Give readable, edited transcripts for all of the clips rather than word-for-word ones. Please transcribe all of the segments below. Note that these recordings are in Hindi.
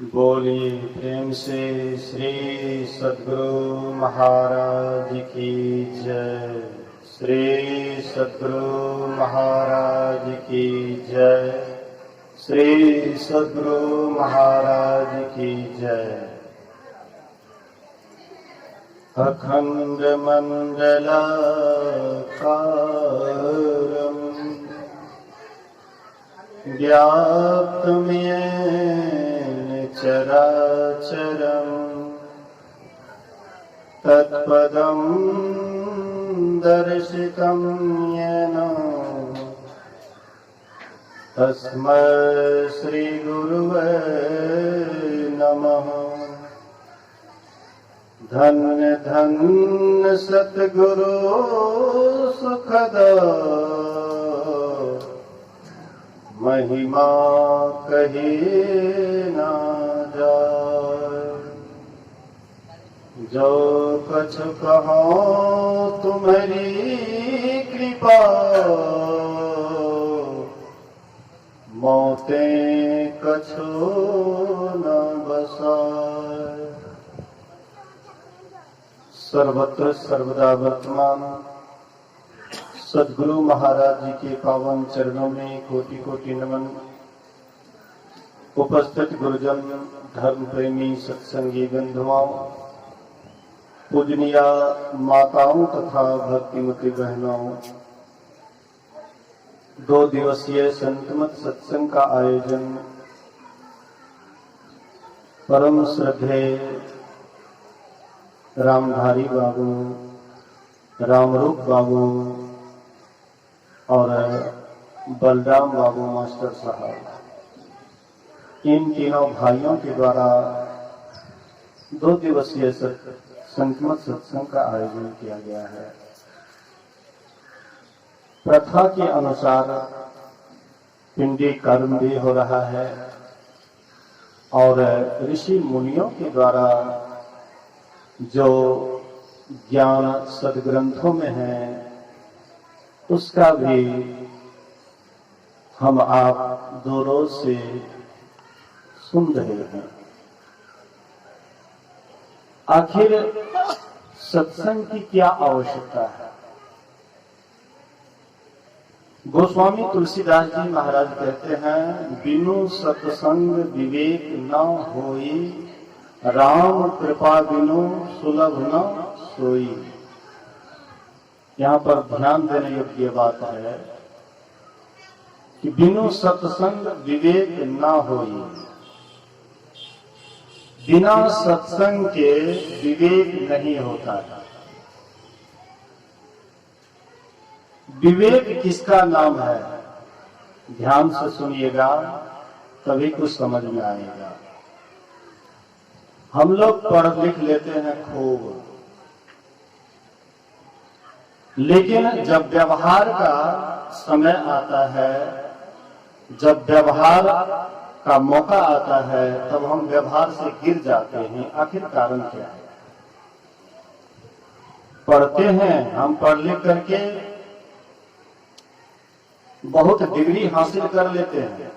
बोलिए प्रेम से श्री सद्गुरु महाराज की जय। श्री सद्गुरु महाराज की जय। श्री सद्गुरु महाराज की जय। अखंड मंडलाकारं व्याप्तमेन चराचरं तत्पदं दर्शितं येन तस्मै श्री गुरुवे नमः। धन्य धन्य सतगुरु सुखद महिमा कही ना जाए। जो कछ कहो तुम्हारी कृपा मौते कछो न बसाए। सर्वत्र सर्वदा वर्तमान सद्गुरु महाराज जी के पावन चरणों में कोटि कोटि नमन। उपस्थित गुरुजन, धर्म प्रेमी, सत्संगी बंधुओं, पूजनीय माताओं तथा भक्तिमती बहनों, 2 दिवसीय संतमत सत्संग का आयोजन परम श्रद्धेय रामधारी बाबू, रामरूप बाबू और बलराम बाबू मास्टर साहब, इन तीनों भाइयों के द्वारा 2 दिवसीय संतमत सत्संग का आयोजन किया गया है। प्रथा के अनुसार पिंडी कर्म भी हो रहा है और ऋषि मुनियों के द्वारा जो ज्ञान सदग्रंथों में है उसका भी हम आप 2 रोज से सुन रहे हैं। आखिर सत्संग की क्या आवश्यकता है? गोस्वामी तुलसीदास जी महाराज कहते हैं, बिनु सत्संग विवेक न होई, राम कृपा बिनु सुलभ न सोई। यहाँ पर ध्यान देने योग्य बात है कि बिनु सत्संग विवेक न होई। बिना सत्संग के विवेक नहीं होता है। विवेक किसका नाम है? ध्यान से सुनिएगा तभी कुछ समझ में आएगा। हम लोग पढ़ लिख लेते हैं खूब, लेकिन जब व्यवहार का समय आता है, जब व्यवहार का मौका आता है, तब हम व्यवहार से गिर जाते हैं। आखिर कारण क्या है? पढ़ते हैं हम, पढ़ लिख करके बहुत डिग्री हासिल कर लेते हैं,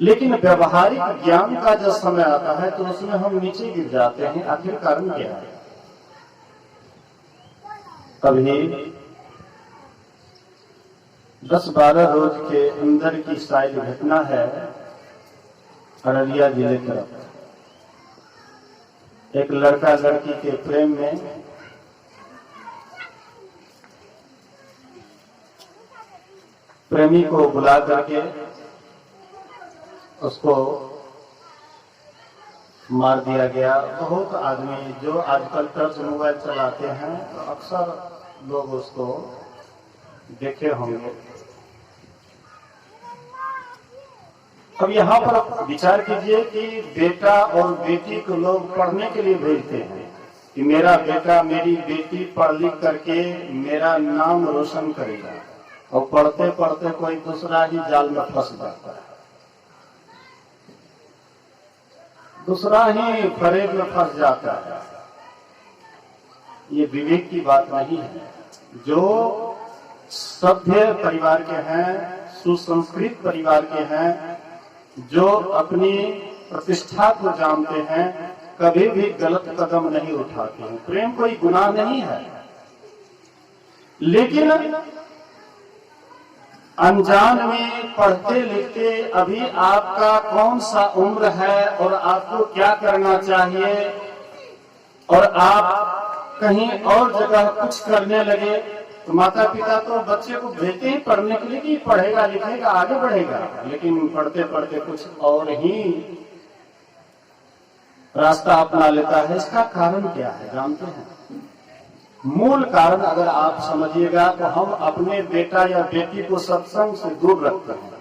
लेकिन व्यवहारिक ज्ञान का जब समय आता है तो उसमें हम नीचे गिर जाते हैं। आखिर कारण क्या है? अभी 10-12 रोज के अंदर की शायद घटना है। अररिया जिले तरफ एक लड़का लड़की के प्रेम में प्रेमी को बुला करके उसको मार दिया गया। बहुत आदमी जो आजकल टच मोबाइल चलाते हैं तो अक्सर लोग उसको देखे होंगे। अब यहाँ पर विचार कीजिए कि बेटा और बेटी को लोग पढ़ने के लिए भेजते हैं कि मेरा बेटा मेरी बेटी पढ़ लिख करके मेरा नाम रोशन करेगा, और पढ़ते पढ़ते कोई दूसरा ही जाल में फंस जाता है, दूसरा ही फरेब में फंस जाता है। ये विवेक की बात नहीं है। जो सभ्य परिवार के हैं, सुसंस्कृत परिवार के हैं, जो अपनी प्रतिष्ठा को जानते हैं, कभी भी गलत कदम नहीं उठाते हैं। प्रेम कोई गुनाह नहीं है, लेकिन अनजान में पढ़ते लिखते अभी आपका कौन सा उम्र है और आपको क्या करना चाहिए, और आप कहीं और जगह कुछ करने लगे तो माता पिता तो बच्चे को भेजते ही पढ़ने के लिए कि पढ़ेगा लिखेगा आगे बढ़ेगा, लेकिन पढ़ते पढ़ते कुछ और ही रास्ता अपना लेता है। इसका कारण क्या है जानते हैं? मूल कारण अगर आप समझिएगा तो हम अपने बेटा या बेटी को सत्संग से दूर रखते हैं,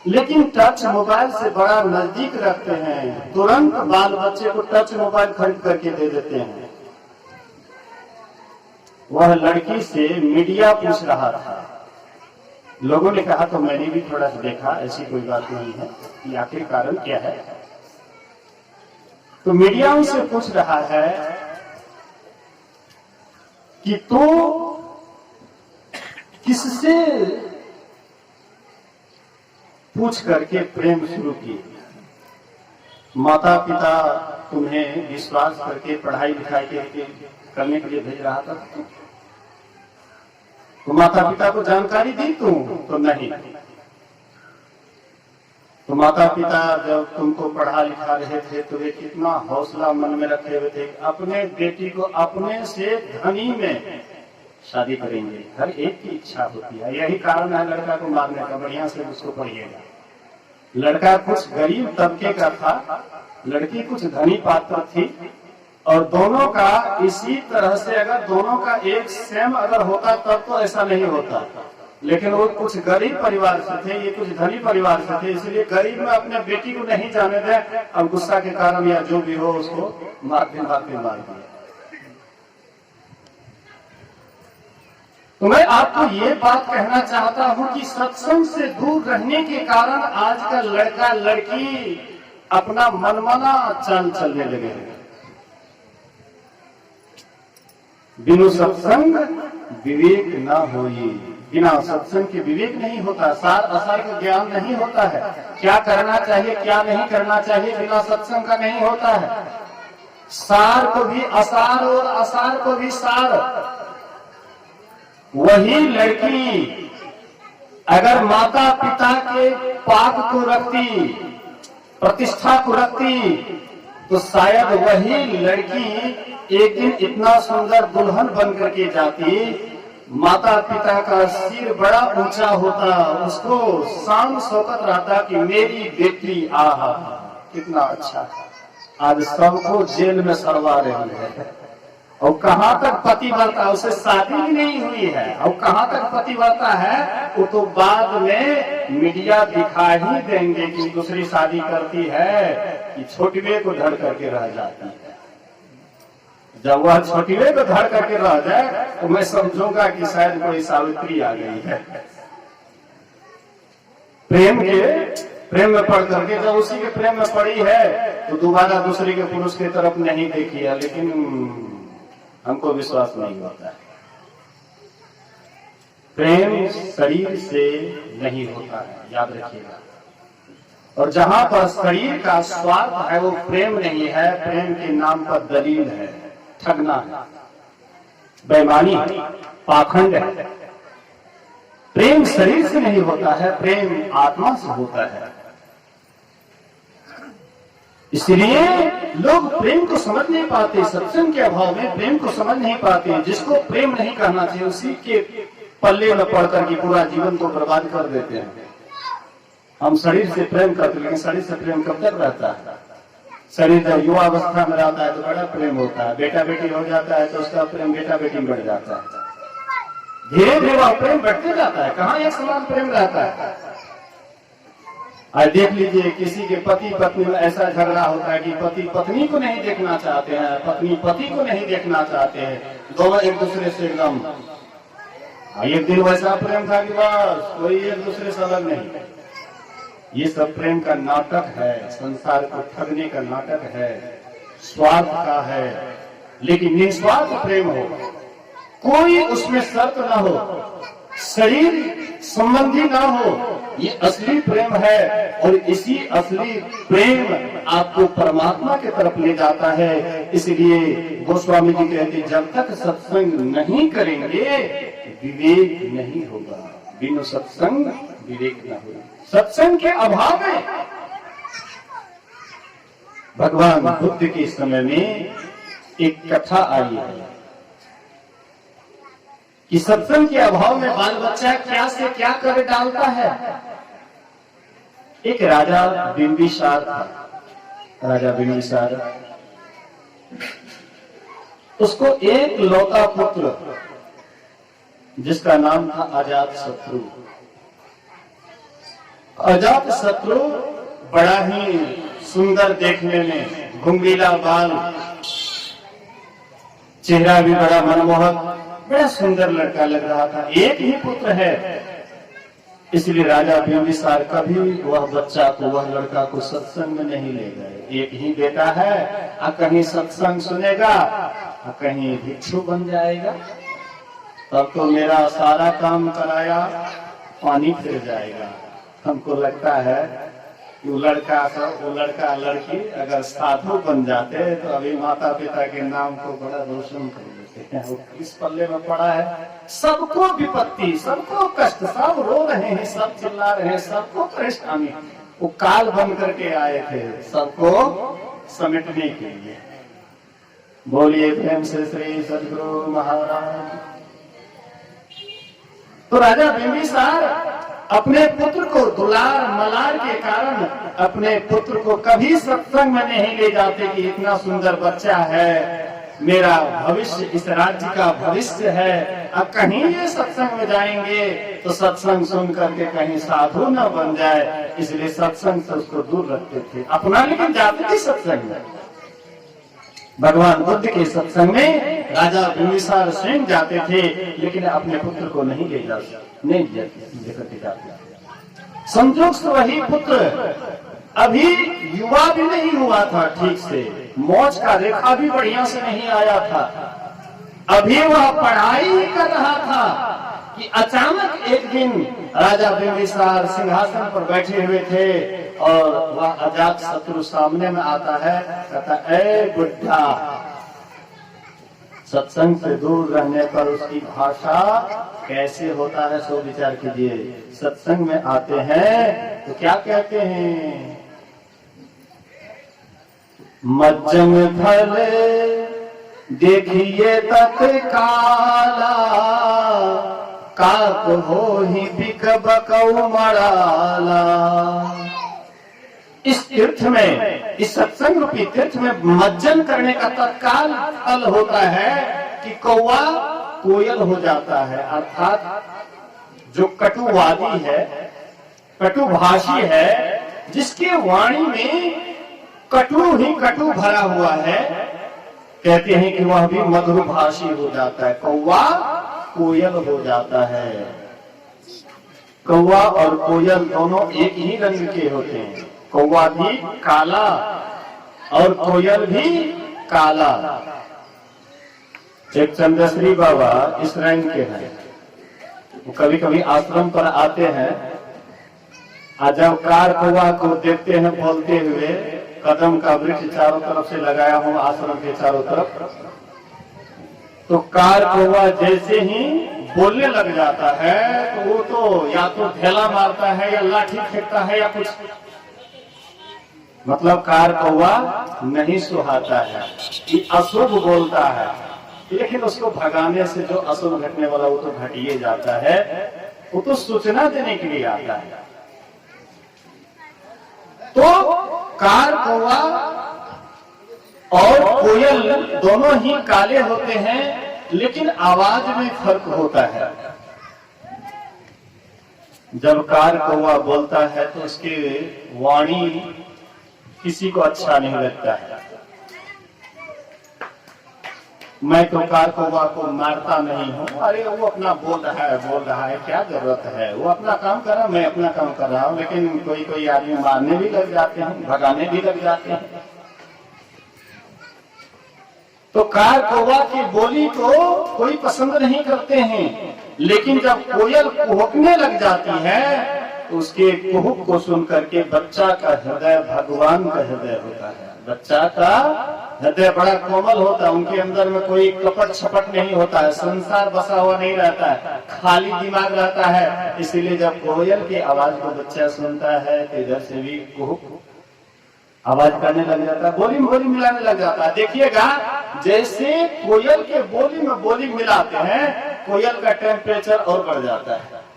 लेकिन टच मोबाइल से बड़ा नजदीक रखते हैं। तुरंत बाल बच्चे को टच मोबाइल खरीद करके दे देते हैं। वह लड़की से मीडिया पूछ रहा था, लोगों ने कहा तो मैंने भी थोड़ा सा देखा, ऐसी कोई बात नहीं है कि आखिर कारण क्या है। तो मीडिया उनसे पूछ रहा है कि तो किससे पूछ करके प्रेम शुरू किए? माता पिता तुम्हें विश्वास करके पढ़ाई लिखाई करने के लिए भेज रहा था, तो माता पिता को जानकारी दी तुम तो नहीं। तो माता पिता जब तुमको पढ़ा लिखा रहे थे तो वे कितना हौसला मन में रखे हुए थे, अपने बेटी को अपने से धनी में शादी करेंगे। हर एक की इच्छा होती है, यही कारण है लड़का को मारने का। बढ़िया से उसको पढ़िएगा। लड़का कुछ गरीब तबके का था, लड़की कुछ धनी पात्र थी, और दोनों का इसी तरह से अगर दोनों का एक सेम अगर होता तब तो ऐसा नहीं होता, लेकिन वो कुछ गरीब परिवार से थे, ये कुछ धनी परिवार से थे, इसलिए गरीब में अपने बेटी को नहीं जाने दे। अब गुस्सा के कारण या जो भी हो उसको मार दिया। तो मैं आपको ये बात कहना चाहता हूं कि सत्संग से दूर रहने के कारण आज का लड़का लड़की अपना मनमाना चाल चलने लगे हैं। बिनु सत्संग विवेक न होई, बिना सत्संग के विवेक नहीं होता, सार असार का ज्ञान नहीं होता है। क्या करना चाहिए क्या नहीं करना चाहिए बिना सत्संग का नहीं होता है। सार को भी असार और असार को भी सार। वही लड़की अगर माता पिता के पाक को रखती, प्रतिष्ठा को रखती, तो शायद वही लड़की एक दिन इतना सुंदर दुल्हन बन करके जाती, माता पिता का सिर बड़ा ऊंचा होता, उसको शान शौकत रहता कि मेरी बेटी आहा कितना अच्छा। आज सबको जेल में सड़वा रही है, और कहाँ तक पतिव्रता, उसे शादी भी नहीं हुई है, और कहाँ तक पतिव्रता है वो तो बाद में मीडिया दिखा ही देंगे कि दूसरी शादी करती है, कि छोटवे को धड़ करके रह जाती है। जब वह छोटवे को धड़ करके रह जाए तो मैं समझूंगा कि शायद कोई सावित्री आ गई है। प्रेम में पड़ करके जब उसी के प्रेम में पड़ी है तो दोबारा दूसरे के पुरुष की तरफ नहीं देखी है, लेकिन हमको विश्वास नहीं होता है। प्रेम शरीर से नहीं होता है, याद रखिएगा। और जहां पर शरीर का स्वार्थ है वो प्रेम नहीं है, प्रेम के नाम पर दलील है, ठगना है, बेईमानी है, पाखंड है। प्रेम शरीर से नहीं होता है, प्रेम आत्मा से होता है। इसलिए लोग प्रेम को समझ नहीं पाते, सत्संग के अभाव में प्रेम को समझ नहीं पाते। जिसको प्रेम नहीं कहना चाहिए उसी के पल्ले में पड़कर के पूरा जीवन को बर्बाद कर देते हैं। हम शरीर से प्रेम करते हैं, लेकिन शरीर से प्रेम कब तक रहता है? शरीर जब युवा अवस्था में रहता है तो बड़ा प्रेम होता है, बेटा बेटी हो जाता है तो उसका प्रेम बेटा बेटी में बढ़ जाता है। धीरे धीरे वह प्रेम बढ़ते जाता है, कहाँ एक समान प्रेम रहता है। आज देख लीजिए किसी के पति पत्नी में ऐसा झगड़ा होता है कि पति पत्नी को नहीं देखना चाहते हैं, पत्नी पति को नहीं देखना चाहते हैं, दोनों एक दूसरे से एकदम। एक दिन वैसा प्रेम था कि बस कोई एक दूसरे से अलग नहीं। ये सब प्रेम का नाटक है, संसार को ठगने का नाटक है, स्वार्थ का है। लेकिन निस्वार्थ प्रेम हो, कोई उसमें शर्त ना हो, शरीर संबंधी ना हो, ये असली प्रेम है और इसी असली प्रेम आपको परमात्मा की तरफ ले जाता है। इसलिए गोस्वामी जी कहते जब तक सत्संग नहीं करेंगे विवेक नहीं होगा, बिनु सत्संग विवेक न होगा। सत्संग के अभाव में भगवान बुद्ध के समय में एक कथा आई है कि सत्संग के अभाव में बाल बच्चा क्या से क्या कर डालता है। एक राजा बिंबिसार था, राजा बिंबिसार, उसको एक लौता पुत्र जिसका नाम था अजात शत्रु। अजात शत्रु बड़ा ही सुंदर देखने में, घुंघरीला बाल, चेहरा भी बड़ा मनमोहक, बड़ा सुंदर लड़का लग रहा था। एक ही पुत्र है, इसलिए राजा बिंबिसार कभी वह बच्चा को, वह लड़का को सत्संग में नहीं ले गए। एक ही बेटा है, कहीं सत्संग सुनेगा, कहीं भिक्षु बन जाएगा, तब तो मेरा सारा काम कराया पानी फिर जाएगा। हमको लगता है वो लड़का लड़की अगर साधु बन जाते तो अभी माता पिता के नाम को बड़ा रोशन कर देते हैं। वो किस पल्ले में पड़ा है, सबको विपत्ति, सबको कष्ट, सब रो रहे हैं, सब चिल्ला रहे हैं, सबको परेशानी। वो काल बन करके आए थे सबको समेटने के लिए। बोलिए प्रेम से श्री सद्गुरु महाराज। तो राजा बिंबिसार अपने पुत्र को दुलार मलार के कारण अपने पुत्र को कभी सत्संग में नहीं ले जाते कि इतना सुंदर बच्चा है, मेरा भविष्य, इस राज्य का भविष्य है। अब कहीं ये सत्संग में जाएंगे तो सत्संग सुन करके कहीं साधु न बन जाए, इसलिए सत्संग से उसको दूर रखते थे। अपना लेकिन जाते थे सत्संग में। भगवान बुद्ध के सत्संग में राजा बिंबिसार स्वयं जाते थे, लेकिन अपने पुत्र को नहीं ले लेकर के जाते। संजोग से वही पुत्र अभी युवा भी नहीं हुआ था ठीक से, मौज का रेखा भी बढ़िया से नहीं आया था, अभी वह पढ़ाई ही कर रहा था कि अचानक एक दिन राजा बिंबिसार सिंहासन पर बैठे हुए थे और वह अजात शत्रु सामने में आता है, कहता ए बुढ़ा। सत्संग से दूर रहने पर उसकी भाषा कैसे होता है सो विचार कीजिए। सत्संग में आते हैं तो क्या कहते हैं, मज्जन फल देखिए तत्काला, काक हो ही बिक बकऊ मराला। इस तीर्थ में, इस सत्संग रूपी तीर्थ में मज्जन करने का तत्काल फल होता है कि कौवा कोयल हो जाता है। अर्थात जो कटुवादी है, कटुभाषी है, जिसके वाणी में कटु ही कटु भरा हुआ है, कहते हैं कि वह भी मधुरभाषी हो जाता है। कौवा कोयल हो जाता है। कौवा और कोयल दोनों एक ही रंग के होते हैं। कौवा भी काला और कोयल भी काला। एक चंद्रश्री बाबा इस रंग के हैं, वो कभी कभी आश्रम पर आते हैं, जब कार कौवा को देखते हैं बोलते हुए, कदम का वृक्ष चारों तरफ से लगाया हूं आश्रम के चारों तरफ, तो कार कौवा जैसे ही बोलने लग जाता है तो वो तो या तो ढेला मारता है या लाठी फेंकता है या कुछ, मतलब कार कौवा नहीं सुहाता है, ये अशुभ बोलता है। लेकिन उसको भगाने से जो अशुभ घटने वाला वो तो घटिए जाता है, वो तो सूचना देने के लिए आता है। तो कार कौवा और कोयल दोनों ही काले होते हैं, लेकिन आवाज में फर्क होता है। जब कार कौवा बोलता है तो उसकी वाणी किसी को अच्छा नहीं लगता है। मैं तो कार कौवा को मारता नहीं हूँ, अरे वो अपना बोल रहा है, क्या जरूरत है, वो अपना काम कर रहा, मैं अपना काम कर रहा हूँ। लेकिन कोई कोई आदमी मारने भी लग जाते हैं, भगाने भी लग जाते हैं। तो कार कौवा की बोली को कोई पसंद नहीं करते हैं, लेकिन जब कोयल कुहकने लग जाती है उसके कुहुक को सुन करके बच्चा का हृदय भगवान का हृदय होता है। बच्चा का हृदय बड़ा कोमल होता है, उनके अंदर में कोई कपट छपट नहीं होता है, संसार बसा हुआ नहीं रहता है, खाली दिमाग रहता है। इसीलिए जब कोयल की आवाज को बच्चा सुनता है तो इधर से भी कुहुक आवाज करने लग जाता है, बोली में बोली मिलाने लग जाता है। देखिएगा जैसे कोयल के बोली में बोली मिलाते हैं, कोयल का टेम्परेचर और बढ़ जाता है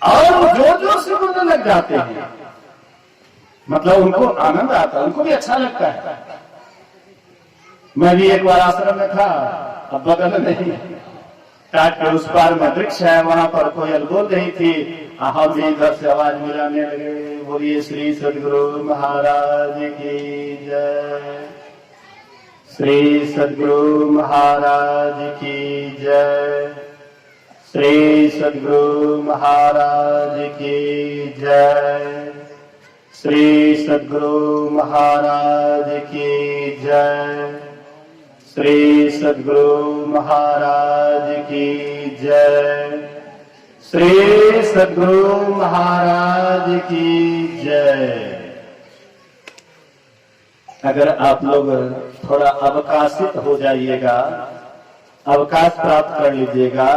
और जोर जोर से बोलने लग जाते हैं। मतलब उनको आनंद आता है, उनको भी अच्छा लगता है। मैं भी एक बार आश्रम में था, अब बगल नहीं, टाट के उस पार में वृक्ष है, वहां पर कोयल बोल रही थी, हम भी इधर से आवाज मिलाने लगे, बोलिए श्री सदगुरु महाराज की जय, श्री सदगुरु महाराज की जय, श्री सदगुरु महाराज की जय, श्री सदगुरु महाराज की जय, श्री सदगुरु महाराज की जय, श्री सदगुरु महाराज की जय। अगर आप लोग थोड़ा अवकाशित हो जाइएगा, अवकाश प्राप्त कर लीजिएगा,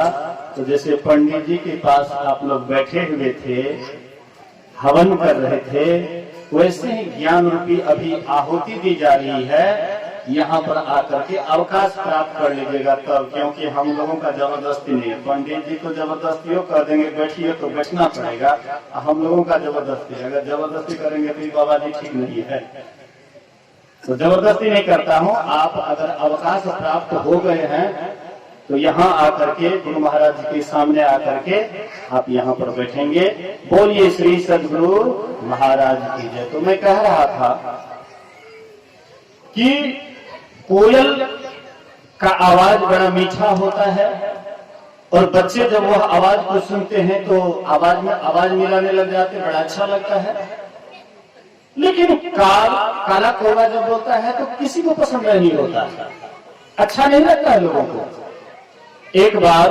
तो जैसे पंडित जी के पास आप लोग बैठे हुए थे, हवन कर रहे थे, वैसे ही ज्ञान रूपी अभी आहुति दी जा रही है। यहाँ पर आकर के अवकाश प्राप्त कर लीजिएगा तब, क्योंकि हम लोगों का जबरदस्ती नहीं है। पंडित जी तो जबरदस्तियों कर देंगे, बैठिए तो बैठना पड़ेगा, हम लोगों का जबरदस्ती। अगर जबरदस्ती करेंगे तो बाबा जी ठीक नहीं है, तो जबरदस्ती नहीं करता हूँ। आप अगर अवकाश प्राप्त हो गए हैं तो यहाँ आकर के गुरु महाराज जी के सामने आकर के आप यहाँ पर बैठेंगे। बोलिए श्री सदगुरु महाराज की जय। तो मैं कह रहा था कि कोयल का आवाज बड़ा मीठा होता है और बच्चे जब वह आवाज को सुनते हैं तो आवाज में आवाज मिलाने लग जाते हैं, बड़ा अच्छा लगता है। लेकिन काला कौवा जब बोलता है तो किसी को पसंद नहीं होता, अच्छा नहीं लगता है लोगों को। एक बार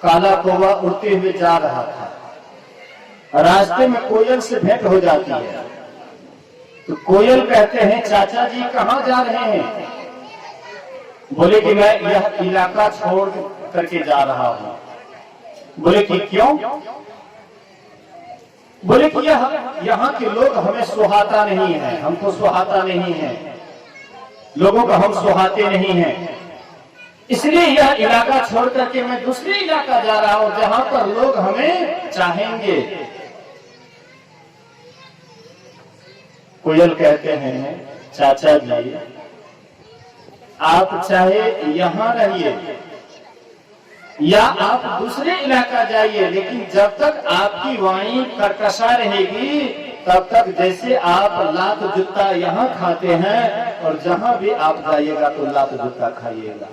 काला कौवा उड़ते हुए जा रहा था, रास्ते में कोयल से भेंट हो जाती है, तो कोयल कहते हैं चाचा जी कहाँ जा रहे हैं? बोले कि मैं यह इलाका छोड़ करके जा रहा हूँ। बोले कि क्यों? बोले कि यहाँ के लोग हमें सुहाता नहीं है, हमको सुहाता नहीं है, लोगों को हम सुहाते नहीं हैं, इसलिए यह इलाका छोड़ करके मैं दूसरे इलाका जा रहा हूँ जहां पर लोग हमें चाहेंगे। कोयल कहते हैं चाचा जी आप चाहे यहाँ रहिए या आप दूसरे इलाका जाइए, लेकिन जब तक आपकी वाणी कर्कशा रहेगी तब तक जैसे आप लात जूता यहाँ खाते हैं और जहां भी आप जाइएगा तो लात जूता खाइएगा।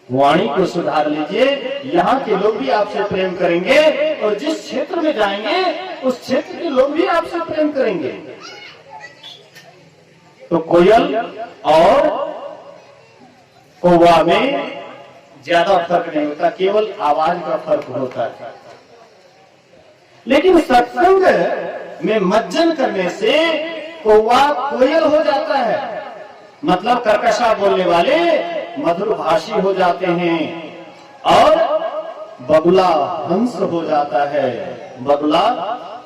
वाणी को सुधार लीजिए, यहाँ के लोग भी आपसे प्रेम करेंगे और जिस क्षेत्र में जाएंगे उस क्षेत्र के लोग भी आपसे प्रेम करेंगे। तो कोयल और कौवा में ज्यादा फर्क नहीं होता, केवल आवाज का फर्क होता है। लेकिन सत्संग में मज्जन करने से कौवा कोयल हो जाता है, मतलब कर्कशा बोलने वाले मधुर भाषी हो जाते हैं, और बगुला हंस हो जाता है। बगुला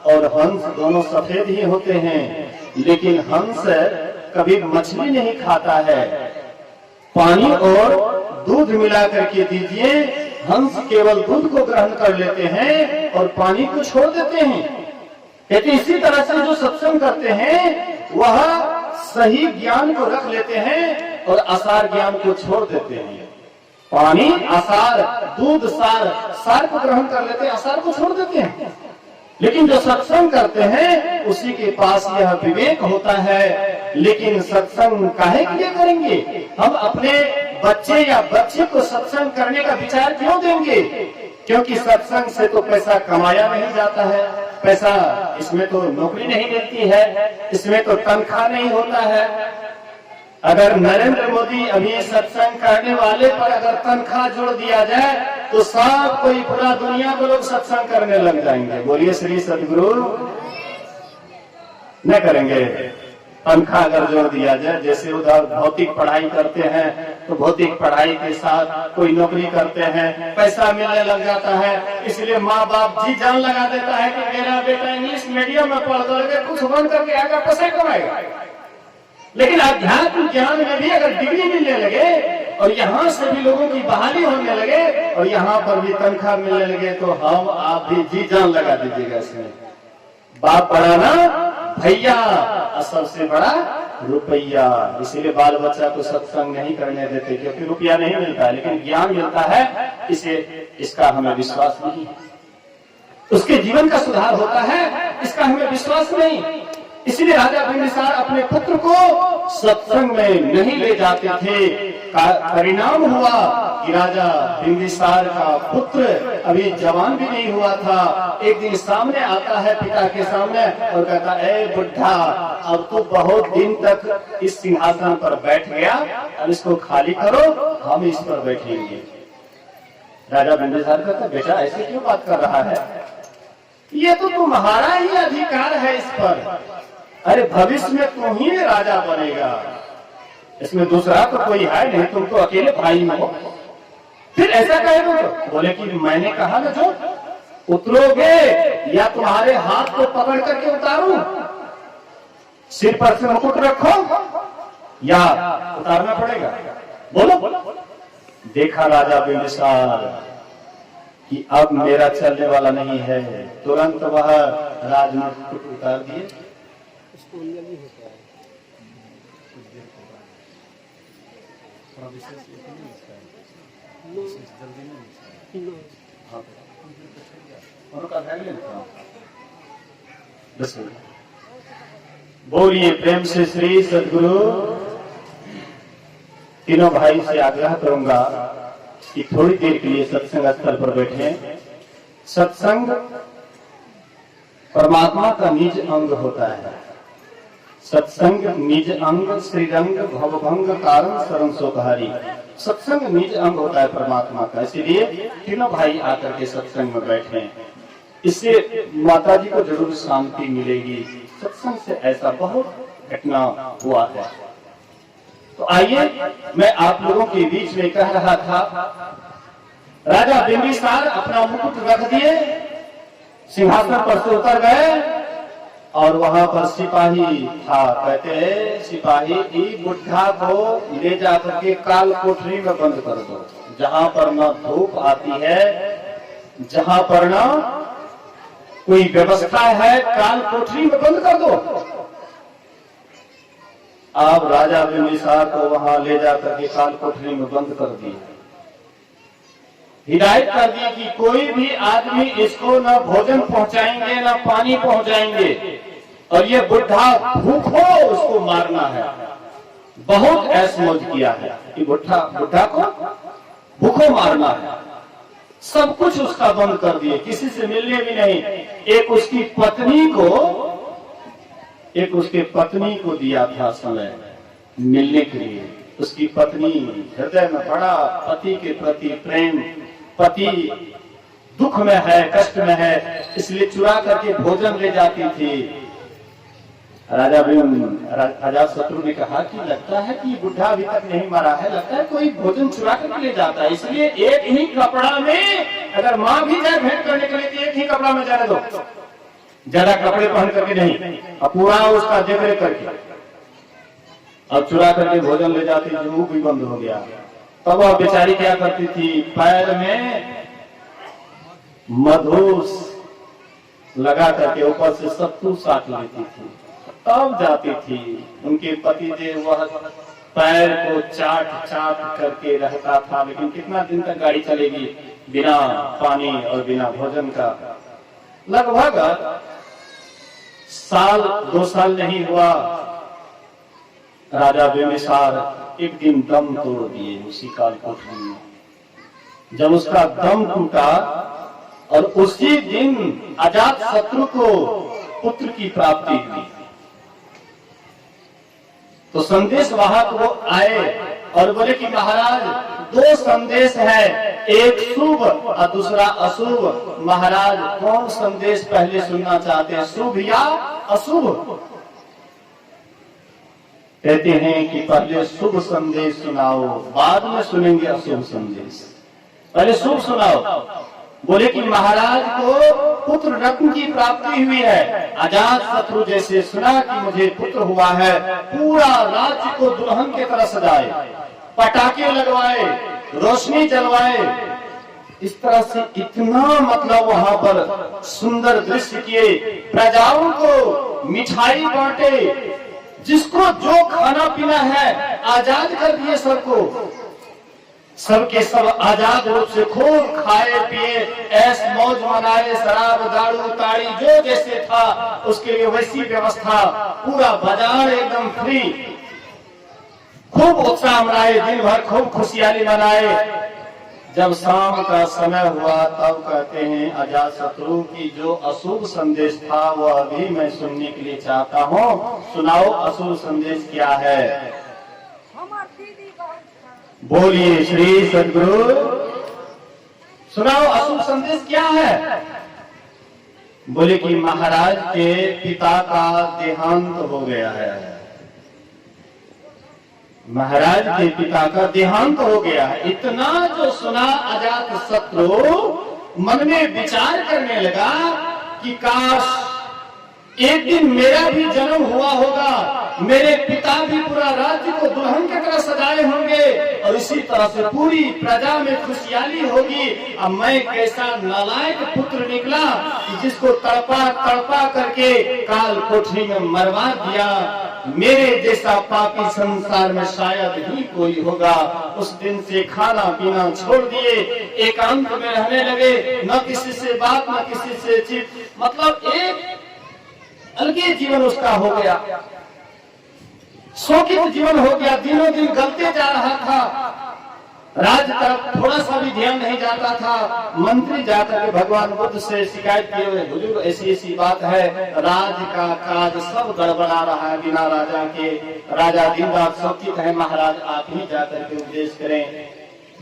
और हंस दोनों सफेद ही होते हैं, लेकिन हंस कभी मछली नहीं खाता है। पानी और दूध मिला करके दीजिए, हंस केवल दूध को ग्रहण कर लेते हैं और पानी को छोड़ देते हैं। कहते इसी तरह से जो सत्संग करते हैं वह सही ज्ञान को रख लेते हैं और असार ज्ञान को छोड़ देते हैं। पानी असार, दूध सार, सार को ग्रहण कर लेते हैं, असार को छोड़ देते हैं। लेकिन जो सत्संग करते हैं उसी के पास यह विवेक होता है। लेकिन सत्संग काहे के लिए करेंगे? हम अपने बच्चे या बच्चे को सत्संग करने का विचार क्यों देंगे? क्योंकि सत्संग से तो पैसा कमाया नहीं जाता है, पैसा इसमें तो नौकरी नहीं मिलती है, इसमें तो तनख्वाह नहीं होता है। अगर नरेंद्र मोदी अभी सत्संग करने वाले पर अगर तनख्वाह जोड़ दिया जाए तो सब कोई पूरा दुनिया के लोग सत्संग करने लग जाएंगे। बोलिए श्री सद्गुरु। न करेंगे। तनख्वाह अगर जोड़ दिया जाए, जैसे उधर भौतिक पढ़ाई करते हैं तो भौतिक पढ़ाई के साथ कोई नौकरी करते हैं, पैसा मिलने लग जाता है, इसलिए माँ बाप जी जान लगा देता है कि मेरा बेटा इंग्लिश मीडियम में पढ़ करके कुछ बन करके आगे पैसे कमाएगा। लेकिन अध्यात्म ज्ञान में भी अगर डिग्री मिलने लगे और यहाँ से भी लोगों की बहाली होने लगे और यहाँ पर भी तनख्वाह मिलने लगे तो हम आप भी जी जान लगा दीजिएगा इसमें। बाप बड़ा ना भैया, सबसे बड़ा रुपया। इसीलिए बाल बच्चा को सत्संग नहीं करने देते क्योंकि रुपया नहीं मिलता है, लेकिन ज्ञान मिलता है, इसे इसका हमें विश्वास नहीं। उसके जीवन का सुधार होता है, इसका हमें विश्वास नहीं। इसलिए राजा बिंबिसार अपने पुत्र को सत्संग में नहीं ले जाते थे। परिणाम हुआ कि राजा बिंबिसार का पुत्र अभी जवान भी नहीं हुआ था, एक दिन सामने आता है पिता के सामने और कहता, ए बुढ़ा, अब तो बहुत दिन तक इस सिंहासन पर बैठ गया, अब इसको खाली करो, हम इस पर बैठेंगे। राजा बिंबिसार कहता, बेटा ऐसे क्यों बात कर रहा है, ये तो तुम्हारा ही अधिकार है इस पर। अरे भविष्य में तुम ही राजा बनेगा, इसमें दूसरा तो कोई है नहीं, तुम तो अकेले भाई हो, फिर ऐसा कहेगा? बोले कि मैंने कहा ना, जो उतरोगे या तुम्हारे हाथ को पकड़ करके उतारूं, सिर पर से मुकुट रखो या उतारना पड़ेगा, बोलो। देखा राजा बिंबिसार कि अब मेरा चलने वाला नहीं है, तुरंत वह राजमुकुट उतार दिए। बोलिए प्रेम से श्री सद्गुरु। तीनों भाई से आग्रह करूंगा कि थोड़ी देर के लिए सत्संग स्थल पर बैठे। सत्संग परमात्मा का निज अंग होता है। सत्संग निज अंग श्रीरंग भवभंग कारण शरण सोकहारी। सत्संग निज अंग होता है परमात्मा का, इसलिए तीनों भाई आकर के सत्संग में बैठे। इससे माता जी को जरूर शांति मिलेगी। सत्संग से ऐसा बहुत घटना हुआ है। तो आइए, मैं आप लोगों के बीच में कह रहा था, राजा बिंबिसार अपना मुकुट रख दिए, सिंहासन पर से उतर गए और वहां पर सिपाही था। कहते हैं, सिपाही की बुढ़ा को ले जाकर के काल कोठरी में बंद कर दो, जहां पर न धूप आती है, जहां पर न कोई व्यवस्था है, काल कोठरी में बंद कर दो। अब राजा बिंबिसार को वहां ले जाकर के काल कोठरी में बंद कर दिया। हिदायत कर दी कि कोई भी आदमी इसको न भोजन पहुंचाएंगे न पानी पहुंचाएंगे, और ये बुढ़ा भूखो उसको मारना है। बहुत ऐश-मौज किया है कि बुढ़ा को भूखो मारना है। सब कुछ उसका बंद कर दिए, किसी से मिलने भी नहीं। एक उसके पत्नी को दिया था समय मिलने के लिए। उसकी पत्नी हृदय में बड़ा पति के प्रति प्रेम, पति दुख में है, कष्ट में है, इसलिए चुरा करके भोजन ले जाती थी। राजा शत्रु ने कहा कि लगता है कि बुढ़ा अभी तक नहीं मरा है, लगता है कोई भोजन चुरा करके ले जाता है, इसलिए एक ही कपड़ा में अगर माँ भी जाए भेंट करने के लिए तो एक ही कपड़ा में जाने दो, ज्यादा कपड़े पहन करके नहीं, अब पूरा उसका देखरेख करके। अब चुरा करके भोजन ले जाती थी, मुंह भी बंद हो गया। तब वह बेचारी क्या करती थी, पैर में मधुस लगा करके ऊपर से सत्तू साट लेती थी, तब जाती थी। उनके पति जो वह पैर को चाट करके रहता था, लेकिन कितना दिन तक गाड़ी चलेगी बिना पानी और बिना भोजन का। लगभग 1-2 साल नहीं हुआ, राजा बिंबिसार एक दिन दम तोड़ दिए उसी काल कोठरी में। जब उसका दम टूटा और उसी दिन अजात शत्रु को पुत्र की प्राप्ति हुई, तो संदेश वाहक वो आए और बोले कि महाराज दो संदेश है, एक शुभ और दूसरा अशुभ। महाराज कौन संदेश पहले सुनना चाहते हैं, शुभ या अशुभ? कहते हैं कि पहले शुभ संदेश सुनाओ, बाद में सुनेंगे अशुभ संदेश, पहले शुभ सुनाओ। बोले कि महाराज को पुत्र रत्न की प्राप्ति हुई है। अजात शत्रु जैसे सुना कि मुझे पुत्र हुआ है, पूरा राज्य को दुल्हन की तरह सजाए, पटाखे लगवाए, रोशनी जलवाए, इस तरह से इतना मतलब वहां पर सुंदर दृश्य किए, प्रजाओं को मिठाई बांटे, जिसको जो खाना पीना है आजाद कर दिए सबको, सबके सब आजाद रूप से खूब खाए पिए, ऐश मौज मनाए, शराब दारू ताड़ी जो जैसे था उसके लिए वैसी व्यवस्था, पूरा बाजार एकदम फ्री, खूब उत्साह मनाए, दिन भर खूब खुशहाली मनाए। जब शाम का समय हुआ तब कहते हैं अजातशत्रु की जो अशुभ संदेश था वो अभी मैं सुनने के लिए चाहता हूँ, सुनाओ अशुभ संदेश क्या है। बोलिए श्री सद्गुरु, सुनाओ अशुभ संदेश क्या है। बोले कि महाराज के पिता का देहांत हो गया है, महाराज के पिता का देहांत हो गया है। इतना जो सुना अजातशत्रु मन में विचार करने लगा कि काश एक दिन मेरा भी जन्म हुआ होगा, मेरे पिता भी पूरा राज्य को दुल्हन की तरह सजाए होंगे और इसी तरह से पूरी प्रजा में खुशहाली होगी। अब मैं कैसा नालायक पुत्र निकला कि जिसको तड़पा तड़पा करके काल कोठरी में मरवा दिया। मेरे जैसा पापी संसार में शायद ही कोई होगा। उस दिन से खाना पीना छोड़ दिए, एकांत में रहने लगे, न किसी से बात न किसी से चित, मतलब एक अलगे जीवन उसका हो गया, शोकित जीवन हो गया, दिनों दिन गलते जा रहा था, राज तरफ थोड़ा सा भी ध्यान नहीं जाता था। मंत्री जाकर के भगवान बुद्ध से शिकायत किए हुए, हुजूर ऐसी ऐसी बात है, राज का काज सब गड़बड़ा रहा है बिना राजा के, राजा दिन रात शोकित है, महाराज आप ही जाकर के उपदेश करें।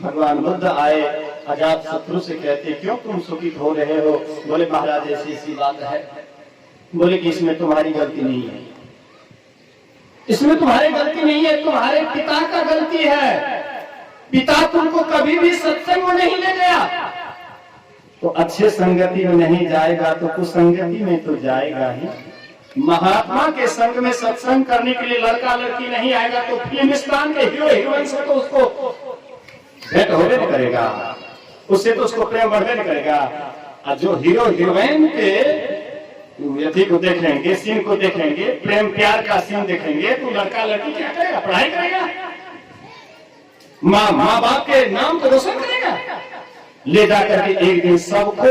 भगवान बुद्ध आए, अजातशत्रु से कहते क्यों तुम शोकित हो रहे हो। बोले महाराज ऐसी ऐसी बात है। बोले कि इसमें तुम्हारी गलती नहीं है, इसमें तुम्हारी गलती नहीं है, तुम्हारे पिता का गलती है। पिता तुमको कभी भी सत्संग में नहीं ले गया, तो अच्छे संगति में नहीं जाएगा तो कुसंगति में तो जाएगा ही। महात्मा के संग में सत्संग करने के लिए लड़का लड़की नहीं आएगा तो फिल्मिस्तान के हीरो हीरोइन से तो उसको भेंट होने नहीं करेगा, उससे तो उसको प्रेम बढ़ने नहीं करेगा। और जो हीरो हीरोइन के व्यक्ति को देखेंगे, सीन को देखेंगे, प्रेम प्यार का सीन देखेंगे, तो लड़का लड़की क्या करेगा, पढ़ाई करेगा, माँ बाप के नाम तो रोशन करेगा, ले जाकर के एक दिन सबको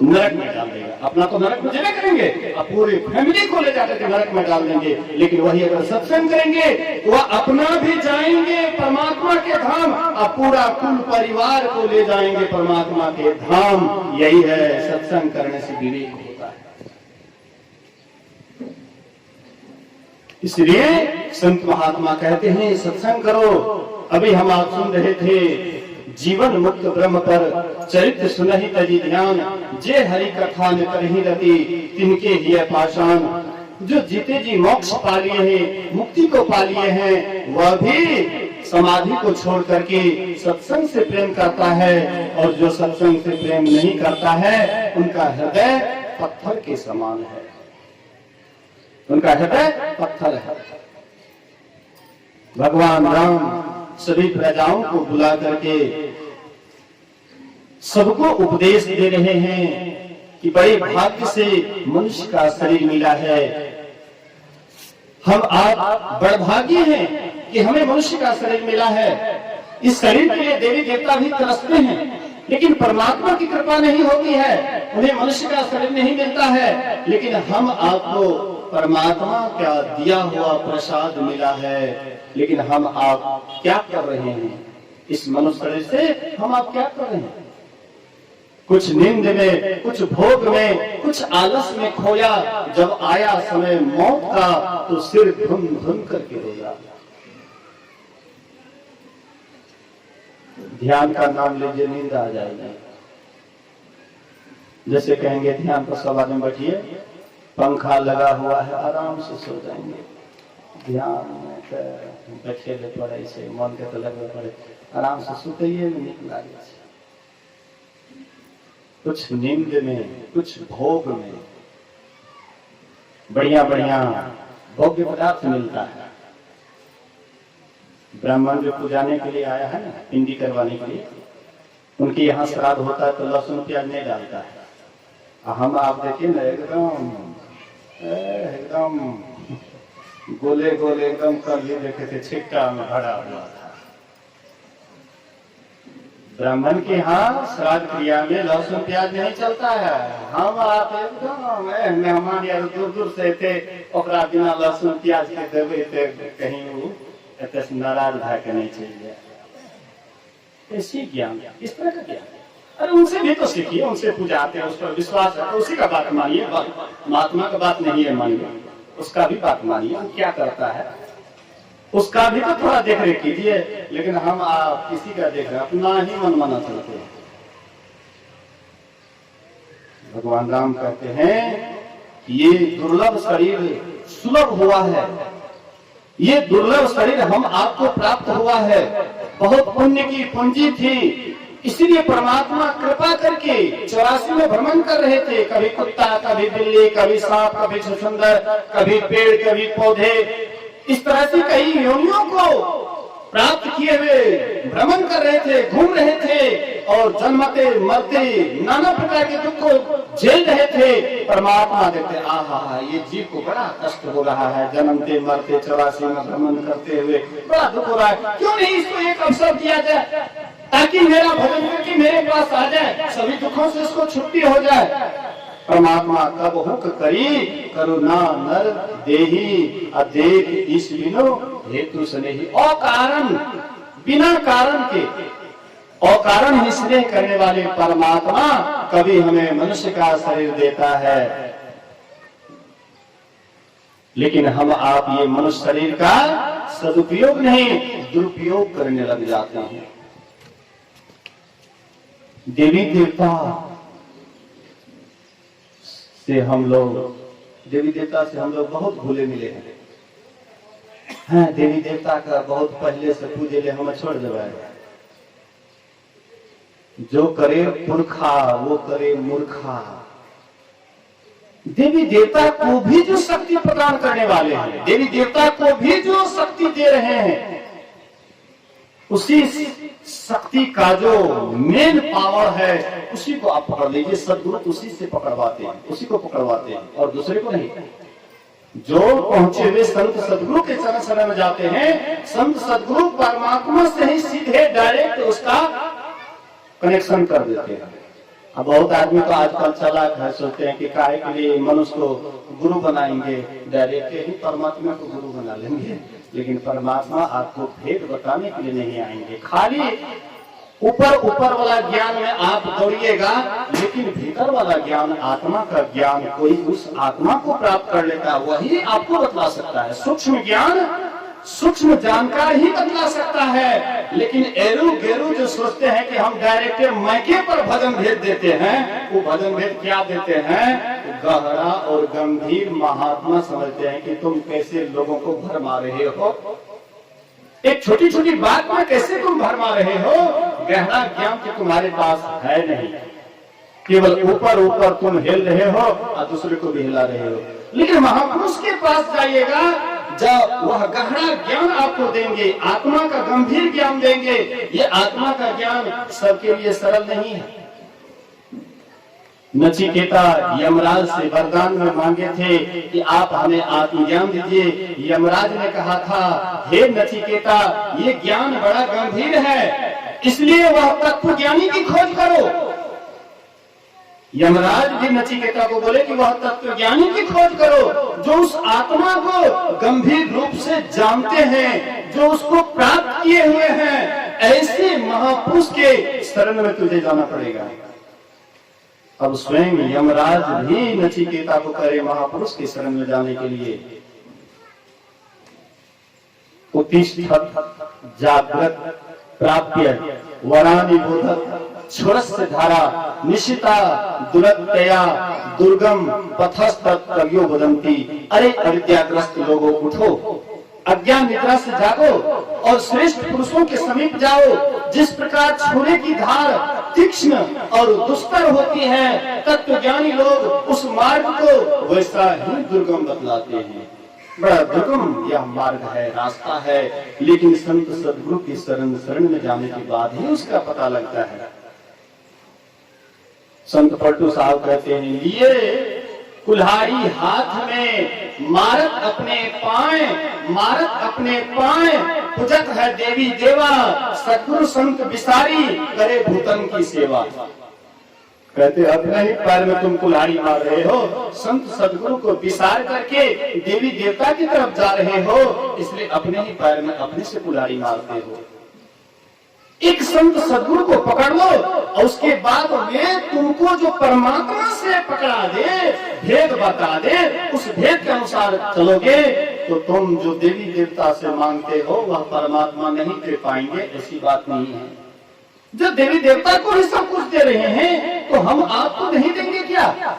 नरक में डाल देगा। अपना तो नरक में जमा करेंगे और पूरी फैमिली को ले जाकर के नरक में डाल देंगे। लेकिन वही अगर सत्संग करेंगे तो वह अपना भी जाएंगे परमात्मा के धाम और पूरा कुल परिवार को ले जाएंगे परमात्मा के धाम। यही है सत्संग करने से विवेक होता है। इसलिए संत महात्मा कहते हैं सत्संग करो। अभी हम आप सुन रहे थे जीवन मुक्त ब्रह्म पर चरित्र सुनहि तजी ध्यान, जे हरि कथा में करही रति तिनके ही पाषाण। जो जीते जी मोक्ष पा लिए हैं, मुक्ति को पा लिए हैं, वह भी समाधि को छोड़ करके सत्संग से प्रेम करता है, और जो सत्संग से प्रेम नहीं करता है उनका हृदय पत्थर के समान है, उनका हृदय पत्थर है। भगवान राम सभी प्रजाओं को बुला करके सबको उपदेश दे रहे हैं कि बड़े भाग्य से मनुष्य का शरीर मिला है। हम आप बड़भागी हैं कि हमें मनुष्य का शरीर मिला है। इस शरीर के लिए देवी देवता भी तरसते हैं, लेकिन परमात्मा की कृपा नहीं होती है, उन्हें मनुष्य का शरीर नहीं मिलता है। लेकिन हम आपको परमात्मा का दिया हुआ प्रसाद मिला है, लेकिन हम आप क्या कर रहे हैं इस मनुष्य शरीर से? हम आप क्या कर रहे हैं? कुछ नींद में, कुछ भोग में, कुछ आलस में खोया। जब आया समय मौत का तो सिर धुन धुन करके रोया। ध्यान का नाम लीजिए, नींद आ जाएगी। जैसे कहेंगे ध्यान पर सब आदमी बैठिए, पंखा लगा हुआ है, आराम से सो जाएंगे। ध्यान में बैठे पड़े से मन के तो लगे पड़े, आराम से सुतइए में निकला जाए। कुछ नींद में, कुछ भोग में बढ़िया बढ़िया भोग्य पदार्थ मिलता है। ब्राह्मण जो पुजाने के लिए आया है ना, पिंडी करवाने के लिए, उनके यहाँ श्राद्ध होता है तो लहसुन प्याज नहीं डालता है। हम आप देखिए ना, एकदम गोले गोले एकदम कर लिए देखे थे, छिट्टा में भरा हुआ था। ब्राह्मण के यहाँ श्राद्ध क्रिया में लहसुन प्याज नहीं चलता है। हम आप एकदम मेहमान या दूर दूर से थे, ओकरा बिना लहसुन प्याज के देवे थे, कहीं वो नाराज भा के नहीं चल जाए। ऐसी ज्ञान, इस तरह का ज्ञान, अरे उनसे भी तो सीखिए, उनसे पूजाते हैं, उस पर विश्वास है, उसी का बात मानिए। महात्मा का बात नहीं है मानिए, उसका भी बात मानिए, वो क्या करता है उसका भी तो थोड़ा देख रेख कीजिए। लेकिन हम आप किसी का देख रहे, अपना ही मन माना चलते हैं। भगवान राम कहते हैं ये दुर्लभ शरीर सुलभ हुआ है, ये दुर्लभ शरीर हम आपको प्राप्त हुआ है। बहुत पुण्य की पूंजी थी, इसलिए परमात्मा कृपा करके 84 में भ्रमण कर रहे थे। कभी कुत्ता, कभी बिल्ली, कभी सांप, कभी छुछुंदर, कभी पेड़, कभी पौधे, इस तरह से कई योनियों को प्राप्त किए हुए भ्रमण कर रहे थे, घूम रहे थे और जन्मते मरते नाना प्रकार के दुख को झेल रहे थे। परमात्मा देखते, आहा ये जीव को बड़ा कष्ट हो रहा है, जन्मते मरते 84 में भ्रमण करते हुए बड़ा दुख हो रहा है, क्यों नहीं इसको एक अवसर दिया जाए ताकि मेरा भजन करके मेरे पास आ जाए, सभी दुखों से इसको छुट्टी हो जाए। परमात्मा कब हुक करी करुणा नर देही, अदेख इस बिनो हेतु स्नेही। अकारण, बिना कारण के अकारण ही स्नेह करने वाले परमात्मा कभी हमें मनुष्य का शरीर देता है। लेकिन हम आप ये मनुष्य शरीर का सदुपयोग नहीं, दुरुपयोग करने लग जाते हैं। देवी देवता से हम लोग, देवी देवता से हम लोग बहुत भूले मिले हैं। देवी देवता का बहुत पहले से पूजे ले, हमें छोड़ देवे। जो करे पुरखा वो करे मूर्खा। देवी देवता को भी जो शक्ति प्रदान करने वाले हैं, देवी देवता को भी जो शक्ति दे रहे हैं, उसी शक्ति का जो मेन पावर है उसी को आप पकड़ लीजिए। सदगुरु उसी से पकड़वाते हैं, उसी को पकड़वाते हैं और दूसरे को नहीं। जो पहुंचे हुए संत सदगुरु के चरण शरण में जाते हैं, संत सदगुरु परमात्मा से ही सीधे डायरेक्ट उसका कनेक्शन कर देते हैं। अब बहुत आदमी तो आजकल चालाक है, सोचते हैं कि काहे के लिए मनुष्य को गुरु बनाएंगे, डायरेक्ट ही परमात्मा को गुरु बना लेंगे। लेकिन परमात्मा आपको भेद बताने के लिए नहीं आएंगे। खाली ऊपर ऊपर वाला ज्ञान में आप दौड़िएगा, लेकिन भीतर वाला ज्ञान, आत्मा का ज्ञान कोई उस आत्मा को प्राप्त कर लेता है, वही आपको बतला सकता है। सूक्ष्म ज्ञान, सूक्ष्म जानकार ही बतला सकता है। लेकिन एरू गेरू जो सोचते हैं कि हम डायरेक्ट मैके पर भजन भेद देते हैं, वो भजन भेद क्या देते हैं? गहरा और गंभीर महात्मा समझते हैं कि तुम कैसे लोगों को भरमा रहे हो, एक छोटी छोटी बात में कैसे तुम भरमा रहे हो। गहरा ज्ञान तो तुम्हारे पास है नहीं, केवल ऊपर ऊपर तुम हिल रहे हो और दूसरे को भी हिला रहे हो। लेकिन महापुरुष के पास जाइएगा, जब वह गहरा ज्ञान आपको देंगे, आत्मा का गंभीर ज्ञान देंगे। ये आत्मा का ज्ञान सबके लिए सरल नहीं है। नचिकेता यमराज से वरदान में मांगे थे कि आप हमें आत्मज्ञान दीजिए। यमराज ने कहा था, हे नचिकेता, ये ज्ञान बड़ा गंभीर है, इसलिए वह तत्व ज्ञानी की खोज करो। यमराज भी नचिकेता को बोले कि वह तत्व ज्ञानी की खोज करो, जो उस आत्मा को गंभीर रूप से जानते हैं, जो उसको प्राप्त किए हुए हैं। ऐसे महापुरुष के शरण में तुझे जाना पड़ेगा। अब स्वयं यमराज भी नचिकेता को करे महापुरुष की शरण में जाने के लिए। उत्तिष्ठत् जाग्रत प्राप्य वरानि बोधत छोरस्य धारा निशिता दुरत्तया दुर्गम पथस्तत् कवियो वदन्ति। अरे अविद्याग्रस्त लोगों, उठो, अज्ञान निद्रा से जागो और श्रेष्ठ पुरुषों के समीप जाओ। जिस प्रकार छुरे की धार तीक्ष्ण और दुष्कर होती है, तत्वज्ञानी लोग उस मार्ग को वैसा ही दुर्गम बतलाते हैं। बड़ा दुर्गम यह मार्ग है, रास्ता है, लेकिन संत सदगुरु की शरण में जाने के बाद ही उसका पता लगता है। संत पलटू साहब कहते हैं, लिए कुल्हाड़ी हाथ में मारत अपने पाए, मारत अपने पाए, पूजत है देवी देवा, सतगुरु संत विसारी करे भूतन की सेवा। कहते अपने ही पैर में तुम कुल्हाड़ी मार रहे हो, संत सदगुरु को विसार करके देवी देवता की तरफ जा रहे हो, इसलिए अपने ही पैर में अपने से कुल्हाड़ी मारते हो। एक संत सदगुरु को पकड़ लो और उसके बाद में तुमको जो परमात्मा से पकड़ा दे, भेद बता दे, उस भेद के अनुसार चलोगे तो तुम जो देवी देवता से मांगते हो वह परमात्मा नहीं दे पाएंगे। ऐसी बात नहीं है। जब देवी देवता को ही सब कुछ दे रहे हैं तो हम आपको नहीं देंगे क्या?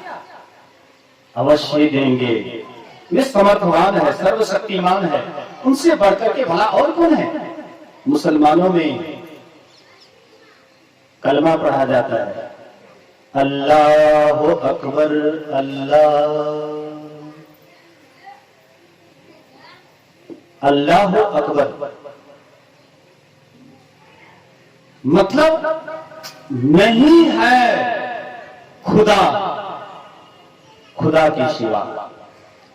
अवश्य देंगे। वे समर्थवान है, सर्वशक्तिमान है, उनसे बढ़कर के भला और कौन है? मुसलमानों में कलमा पढ़ा जाता है, अल्लाह अकबर, अल्लाह अकबर। मतलब नहीं है खुदा, खुदा के सिवा,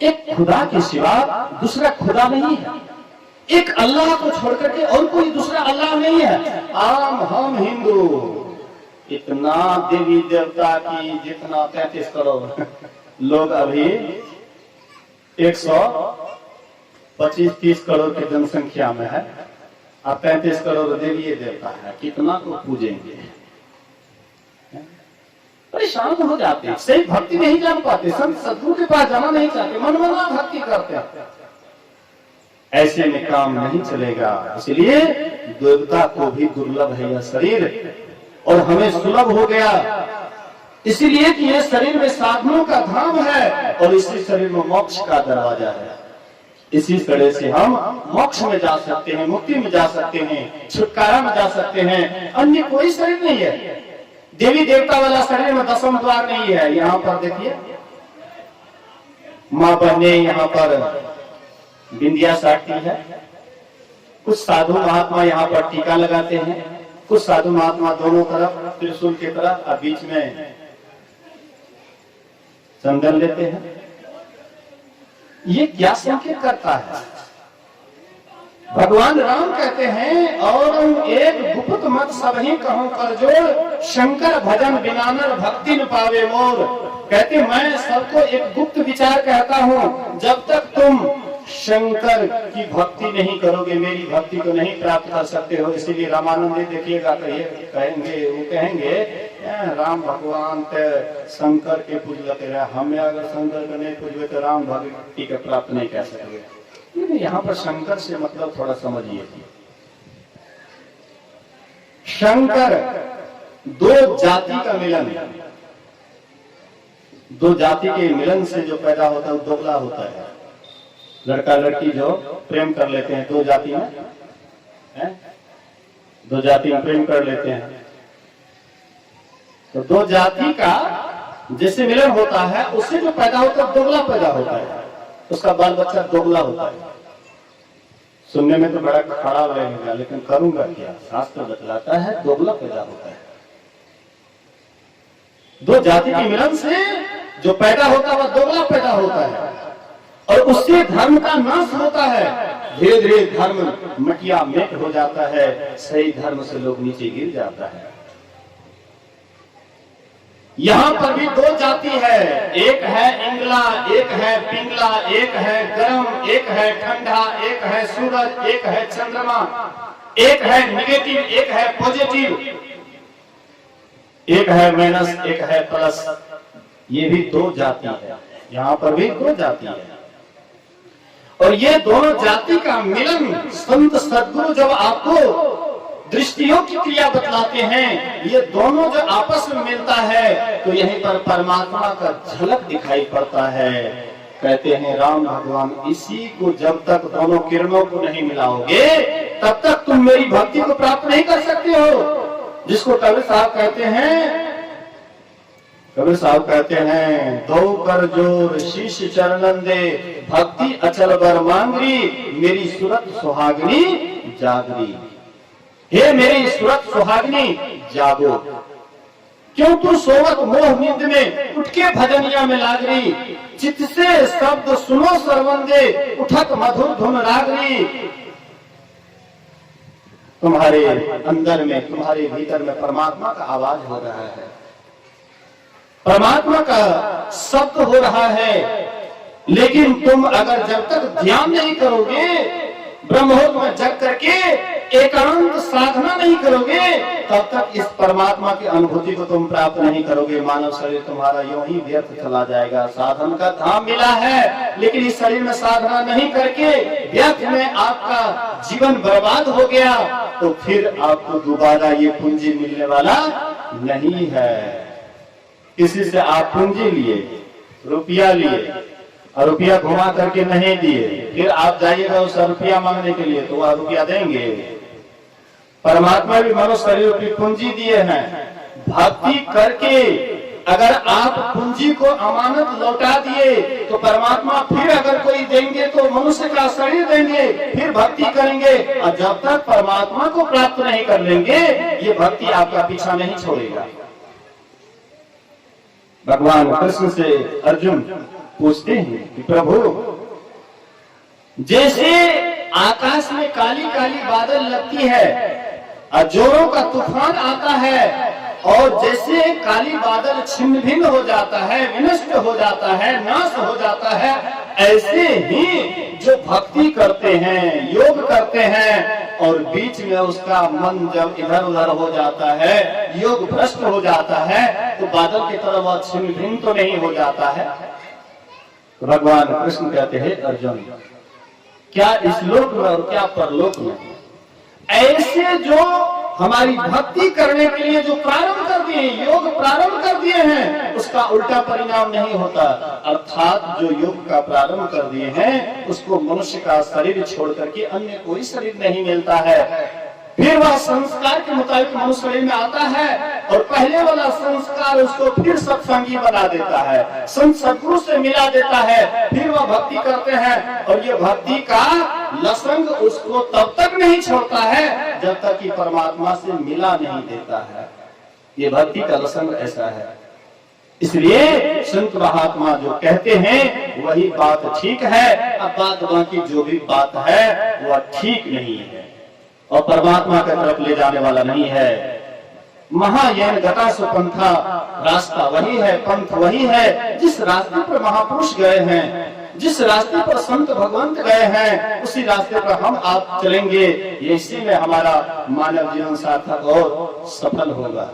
एक खुदा के सिवा दूसरा खुदा नहीं है। एक अल्लाह को छोड़कर के और कोई दूसरा अल्लाह नहीं है। आम हम हिंदू इतना देवी देवता की जितना 33 करोड़ लोग अभी 125-30 करोड़ की जनसंख्या में है, अब 35 करोड़ देवी देवता है, कितना को पूजेंगे? परेशान हो जाते, सही भक्ति नहीं जान पाते, संत सदगुरु के पास जाना नहीं चाहते, मनमना भक्ति करते हैं। ऐसे में काम नहीं चलेगा। इसलिए देवता को भी दुर्लभ है यह शरीर और हमें सुलभ हो गया, इसलिए कि यह शरीर में साधनों का धाम है और इसी शरीर में मोक्ष का दरवाजा है। इसी तरह से हम मोक्ष में जा सकते हैं, मुक्ति में जा सकते हैं, छुटकारा में जा सकते हैं। अन्य कोई शरीर नहीं है। देवी देवता वाला शरीर में 10वां द्वार नहीं है। यहाँ पर देखिए माँ बहने यहाँ पर बिंदिया साटती है, कुछ साधु महात्मा यहाँ पर टीका लगाते हैं, कुछ साधु महात्मा दोनों तरफ त्रिशूल की तरफ और बीच में चंदन लेते हैं। ये क्या संकेत करता है? भगवान राम कहते हैं, और एक गुप्त मत सबही कहूं कर जोड़, शंकर भजन बिना नर भक्ति न पावे मोर। कहते मैं सबको एक गुप्त विचार कहता हूं, जब तक तुम शंकर की भक्ति नहीं करोगे मेरी भक्ति को नहीं प्राप्त कर सकते हो। इसीलिए रामानंद देखिएगा तो ये कहेंगे, वो कहेंगे राम भगवान ते शंकर के पूजलते रहे, हमें अगर शंकर को नहीं पूजवे तो राम भक्ति के प्राप्त नहीं कर सकेंगे। यहाँ पर शंकर से मतलब थोड़ा समझिए। शंकर दो जाति का मिलन, दो जाति के मिलन से जो पैदा होता है वो दोगला होता है। लड़का लड़की जो प्रेम कर लेते हैं दो जाति में, दो जाति में प्रेम कर लेते हैं तो दो जाति का जैसे मिलन होता है उससे जो पैदा होता है दोगला पैदा होता है, उसका बाल बच्चा दोगला होता है। सुनने में तो बड़ा खड़ा लगेगा, लेकिन करूंगा क्या? शास्त्र बतलाता है दोगला पैदा होता है। दो जाति के मिलन से जो पैदा होता है वह दोगला पैदा होता है और उससे धर्म का नाश होता है। धीरे धीरे धर्म मटिया मेट हो जाता है, सही धर्म से लोग नीचे गिर जाता है। यहाँ पर भी दो जाति है, एक है इंगला, एक है पिंगला, एक है गर्म, एक है ठंडा, एक है सूरज, एक है चंद्रमा, एक है निगेटिव, एक है पॉजिटिव। एक है माइनस, एक है प्लस। ये भी दो जाति है, यहाँ पर भी दो जाति है। और ये दोनों जाति का मिलन संत सद्गुरु जब आपको दृष्टियों की क्रिया बतलाते हैं, ये दोनों जो आपस में मिलता है तो यहीं पर परमात्मा का झलक दिखाई पड़ता है। कहते हैं राम भगवान, इसी को जब तक दोनों किरणों को नहीं मिलाओगे तब तक तुम मेरी भक्ति को प्राप्त नहीं कर सकते हो। जिसको कबीर साहब कहते हैं, कबीर साहब कहते हैं, दो कर जोर शीश चरणन दे, भक्ति अचल बर मांगरी, मेरी सूरत सुहागनी जागरी। हे मेरी सूरत सुहागनी जागो, क्यों तू सोवत मोह नींद में, उठ के भजनिया में लागरी। चित्त से शब्द सुनो सरवंदे, उठक मधुर धुन रागरी। तुम्हारे अंदर में, तुम्हारे भीतर में परमात्मा का आवाज हो रहा है, परमात्मा का शब्द हो रहा है। लेकिन तुम अगर जब तक ध्यान नहीं करोगे, ब्रह्मोत्त में जग करके एकांत साधना नहीं करोगे, तब तक इस परमात्मा की अनुभूति को तुम प्राप्त नहीं करोगे। मानव शरीर तुम्हारा यूं ही व्यर्थ चला जाएगा। साधन का धाम मिला है, लेकिन इस शरीर में साधना नहीं करके व्यर्थ में आपका जीवन बर्बाद हो गया, तो फिर आपको दोबारा ये पूंजी मिलने वाला नहीं है। किसी से आप पूंजी लिए, रुपया लिए और रुपया घुमा करके नहीं दिए, फिर आप जाइएगा उस रुपया मांगने के लिए तो वह रुपया देंगे। परमात्मा भी मनुष्य शरीर की पूंजी दिए हैं। भक्ति करके अगर आप पूंजी को अमानत लौटा दिए तो परमात्मा फिर अगर कोई देंगे तो मनुष्य का शरीर देंगे, फिर भक्ति करेंगे। और जब तक परमात्मा को प्राप्त नहीं कर लेंगे, ये भक्ति आपका पीछा नहीं छोड़ेगा। भगवान कृष्ण से अर्जुन पूछते हैं कि प्रभु, जैसे आकाश में काली काली बादल लगती है और जोरों का तूफान आता है, और जैसे काली बादल छिन्न भिन्न हो जाता है, विनष्ट हो जाता है, नाश हो जाता है, ऐसे ही जो भक्ति करते हैं, योग करते हैं, और बीच में उसका मन जब इधर उधर हो जाता है, योग भ्रष्ट हो जाता है, तो बादल की तरह वह छिन्न भिन्न तो नहीं हो जाता है। तो भगवान कृष्ण कहते हैं अर्जुन, क्या इस लोक में और क्या परलोक में ऐसे जो हमारी भक्ति करने के लिए जो प्रारंभ कर दिए, योग प्रारंभ कर दिए हैं, उसका उल्टा परिणाम नहीं होता। अर्थात जो योग का प्रारंभ कर दिए हैं उसको मनुष्य का शरीर छोड़ करके अन्य कोई शरीर नहीं मिलता है। फिर वह संस्कार के मुताबिक मनुष्य शरीर में आता है और पहले वाला संस्कार उसको फिर सत्संगी बना देता है, संत सद्गुरु से मिला देता है। फिर वह भक्ति करते हैं और ये भक्ति का लसंग उसको तब तक नहीं छोड़ता है जब तक कि परमात्मा से मिला नहीं देता है। ये भक्ति का लसंग ऐसा है। इसलिए संत महात्मा जो कहते हैं वही बात ठीक है। अब बात बाकी जो भी बात है वह ठीक नहीं है और परमात्मा की तरफ ले जाने वाला नहीं है। महायान गता सुपंथा, रास्ता वही है, पंथ वही है। जिस रास्ते पर महापुरुष गए हैं, जिस रास्ते पर संत भगवंत गए हैं, उसी रास्ते पर हम आप चलेंगे। ये इसी में हमारा मानव जीवन सार्थक और सफल होगा।